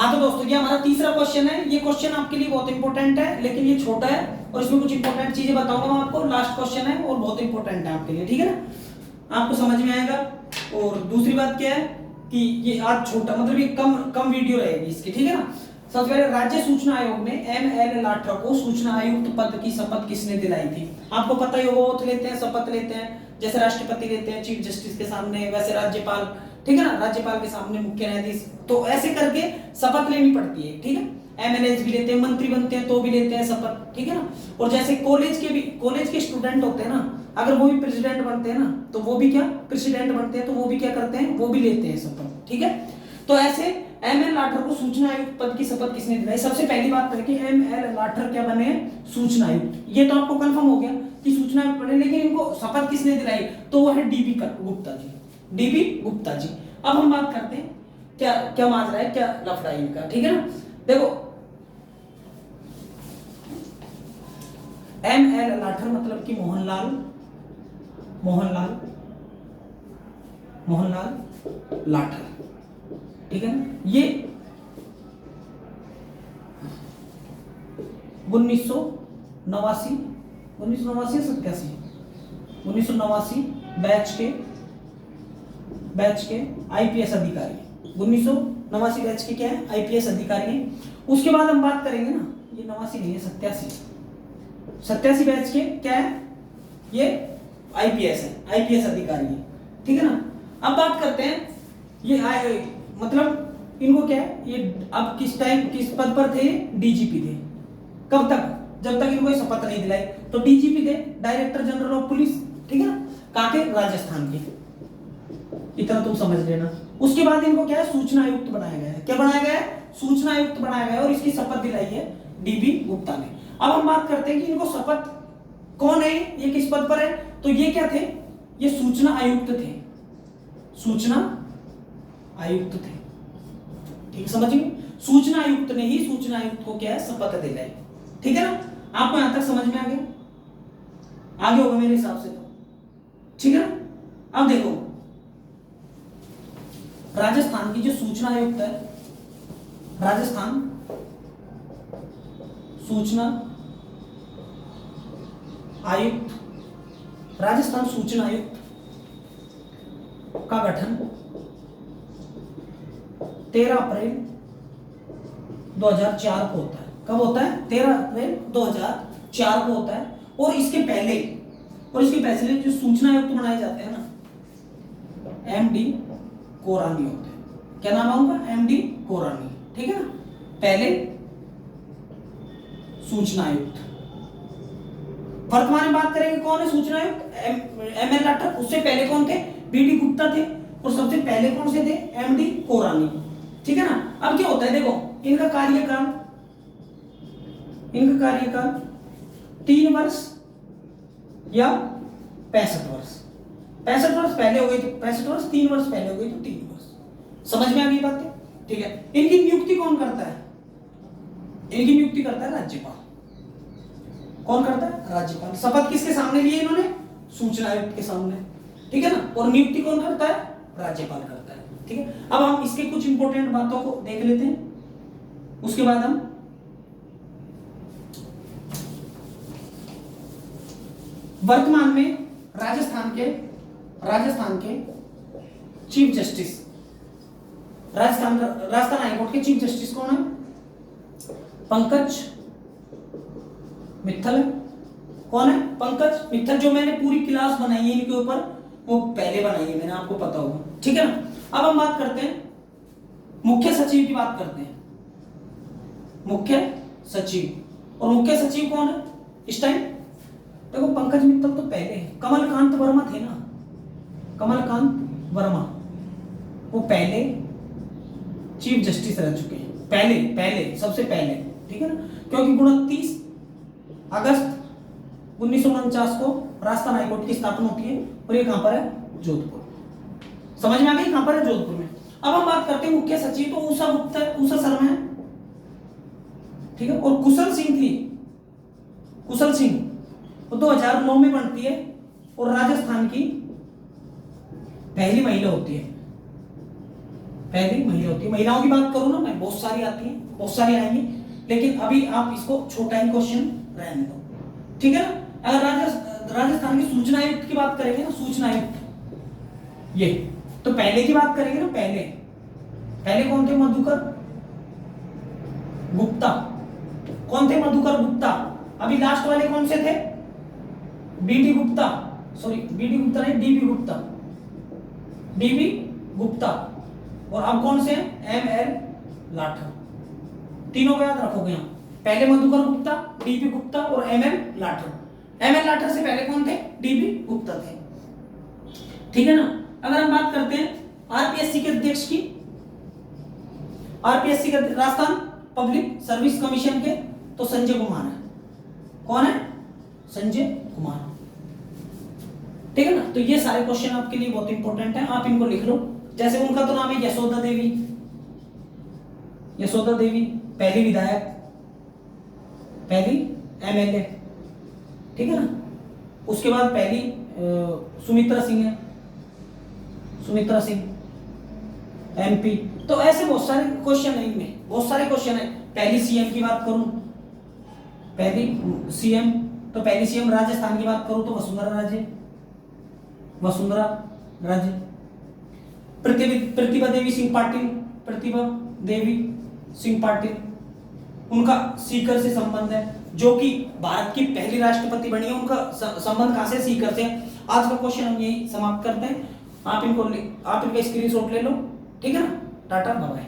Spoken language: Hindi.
हाँ तो दोस्तों ये हमारा तीसरा क्वेश्चन है। ये क्वेश्चन आपके लिए बहुत इंपॉर्टेंट है, लेकिन ये छोटा है और इसमें कुछ इंपॉर्टेंट चीजें बताऊंगा मैं आपको। लास्ट क्वेश्चन है और बहुत इंपॉर्टेंट है आपके लिए, ठीक है ना, आपको समझ में आएगा। और दूसरी बात क्या है कि ये आज छोटा मतलब ये कम कम वीडियो रहेगी इसकी, ठीक है ना। सबसे पहले राज्य सूचना आयोग ने एम.एल. लाठर को सूचना आयुक्त पद की शपथ किसने दिलाई थी? आपको पता ही होगा, ओथ लेते हैं, शपथ लेते हैं, जैसे राष्ट्रपति लेते हैं चीफ जस्टिस के सामने, वैसे राज्यपाल, ठीक है ना, राज्यपाल के सामने मुख्य न्यायाधीश, तो ऐसे करके शपथ लेनी पड़ती है, ठीक है। एमएलएस भी लेते हैं, मंत्री बनते हैं तो भी लेते हैं शपथ, ठीक है ना। और जैसे कॉलेज के स्टूडेंट होते हैं ना, अगर वो भी प्रेसिडेंट बनते हैं ना, तो वो भी क्या प्रेसिडेंट बनते हैं, तो वो भी क्या करते हैं, वो भी लेते हैं शपथ, ठीक है। तो ऐसे एम.एल. लाठर को सूचना आयुक्त पद की शपथ किसने दिलाई? सबसे पहली बात करें कि एम.एल. लाठर क्या बने सूचना आयुक्त, ये तो आपको कंफर्म हो गया कि सूचना आयुक्त बने, लेकिन इनको शपथ किसने दिलाई? तो वो है डीबी गुप्ता जी, डीबी गुप्ता जी। अब हम बात करते हैं क्या क्या माजरा है, क्या लफड़ा है इनका, ठीक है ना। देखो एम.एल. लाठर मतलब कि मोहनलाल लाठर, ठीक है ना। ये 1989 1989 बैच के आईपीएस अधिकारी, 1989 बैच के क्या है, आईपीएस अधिकारी हैं। उसके बाद हम बात करेंगे ना, ये 89 नहीं है, 87 बैच के क्या है, ये आईपीएस है, आईपीएस अधिकारी है, ठीक है ना। अब बात करते हैं ये मतलब इनको क्या है, ये अब किस पद पर थे? डीजीपी थे। कब तक? जब तक इनको शपथ नहीं दिलाई। तो डीजीपी थे, डायरेक्टर जनरल ऑफ पुलिस, ठीक है ना, कहां के? राजस्थान के, इतना तुम समझ लेना। उसके बाद इनको क्या है, सूचना आयुक्त बनाया गया है। क्या बनाया गया है? सूचना आयुक्त बनाया गया है, और इसकी शपथ दिलाई है डीबी गुप्ता ने। अब हम बात करते हैं कि इनको शपथ कौन है, ये किस पद पर है? तो ये क्या थे? ये सूचना आयुक्त थे, सूचना आयुक्त थे, ठीक है, समझिए। सूचना आयुक्त ने ही सूचना आयुक्त को क्या है, शपथ दिलाई, ठीक है ना। आपको यहां तक समझ में आ गया? आगे होगा मेरे हिसाब से तो, ठीक है ना। अब देखो राजस्थान की जो सूचना आयुक्त है, राजस्थान सूचना आयुक्त, राजस्थान सूचना आयुक्त का गठन 13 अप्रैल 2004 को होता है। कब होता है? 13 अप्रैल 2004 को होता है। और इसके पहले जो सूचना आयुक्त बनाए जाते हैं ना, एमडी कोरानी होते हैं। क्या नाम है उनका? एमडी कोरानी, ठीक है ना। पहले सूचना आयुक्त। वर्तमान में बात करेंगे कौन है सूचना आयुक्त? एम.एल. लाठर। उससे पहले कौन थे? बी.डी. गुप्ता थे। और सबसे पहले कौन से थे? एम.डी. कोरानी, ठीक है ना। अब क्या होता है, देखो इनका कार्यकाल 3 वर्ष या 65 वर्ष। 65 वर्ष पहले हो गई तो 65 वर्ष, 3 वर्ष पहले हो गई तो 3 वर्ष। समझ में आ गई बातें, ठीक है। इनकी नियुक्ति कौन करता है? इनकी नियुक्ति करता है राज्यपाल। कौन करता है? राज्यपाल। शपथ किसके सामने ली इन्होंने? सूचना आयुक्त के सामने, ठीक है ना। और नियुक्ति कौन करता है? राज्यपाल करता है, ठीक है। अब हम इसके कुछ इंपॉर्टेंट बातों को देख लेते हैं, उसके बाद हम वर्तमान में राजस्थान के चीफ जस्टिस, राजस्थान हाईकोर्ट के चीफ जस्टिस कौन है? पंकज मित्तल है। कौन है? पंकज मित्तल। जो मैंने पूरी क्लास बनाई है इनके ऊपर, वो पहले बनाई है मैंने, आपको पता होगा, ठीक है ना। अब हम बात करते हैं मुख्य सचिव की बात करते हैं। मुख्य सचिव, और मुख्य सचिव कौन है इस टाइम? देखो पंकज मित्तल तो पहले है, कमलकांत वर्मा थे ना, कमलकांत वर्मा, वो पहले चीफ जस्टिस रह चुके हैं, पहले सबसे पहले, ठीक है ना। क्योंकि 29 अगस्त 1949 को राजस्थान हाईकोर्ट की स्थापना होती है, और ये कहां पर है? जोधपुर। समझ में आ गई? कहां पर है? जोधपुर में। अब हम बात करते हैं मुख्य सचिव, तो उषा शर्मा है, ठीक है। और कुशल सिंह वो 2009 में बनती है, और राजस्थान की पहली महिला होती है, पहली महिला होती है। महिलाओं की बात करूं ना मैं, बहुत सारी आती है, बहुत सारी आएंगी, लेकिन अभी आप इसको छोटा ही क्वेश्चन रहने दो, ठीक है ना। अगर राजस्थान की सूचना आयुक्त की बात करेंगे ना, सूचना आयुक्त ये, तो पहले की बात करेंगे ना, पहले कौन थे? मधुकर गुप्ता। कौन थे? मधुकर गुप्ता। अभी लास्ट वाले कौन से थे? BD Gupta, sorry BD Gupta नहीं, डीबी गुप्ता, डीबी गुप्ता। और अब कौन से हैं? M L Lathar. तीनों को याद रखोगे यहाँ, पहले मधुकर गुप्ता, डीबी गुप्ता और M L Lathar. M L Lathar से पहले कौन थे? डीबी गुप्ता थे, ठीक है ना। अगर हम बात करते हैं आरपीएससी के अध्यक्ष की, आरपीएससी के राजस्थान पब्लिक सर्विस कमीशन के, तो संजय कुमार है। कौन है? संजय कुमार, ठीक है ना। तो ये सारे क्वेश्चन आपके लिए बहुत इंपॉर्टेंट है, आप इनको लिख लो। जैसे उनका तो नाम है यशोदा देवी, यशोदा देवी पहली विधायक, पहली एमएलए, ठीक है ना। उसके बाद पहली सुमित्रा सिंह है, सुमित्रा सिंह एमपी। तो ऐसे बहुत सारे क्वेश्चन है इनमें, बहुत सारे क्वेश्चन है। पहली सीएम की बात करूं, पहली सीएम, तो पहली सीएम राजस्थान की बात करूं तो वसुंधरा राजे, वसुंधरा राजे। प्रतिभा देवी सिंह पाटिल, प्रतिभा देवी सिंह पाटिल, उनका सीकर से संबंध है, जो कि भारत की पहली राष्ट्रपति बनी है। उनका संबंध कहां से? सीकर से। आज का क्वेश्चन हम यही समाप्त करते हैं। आप इनका स्क्रीनशॉट ले लो, ठीक है ना। Tata bye bye.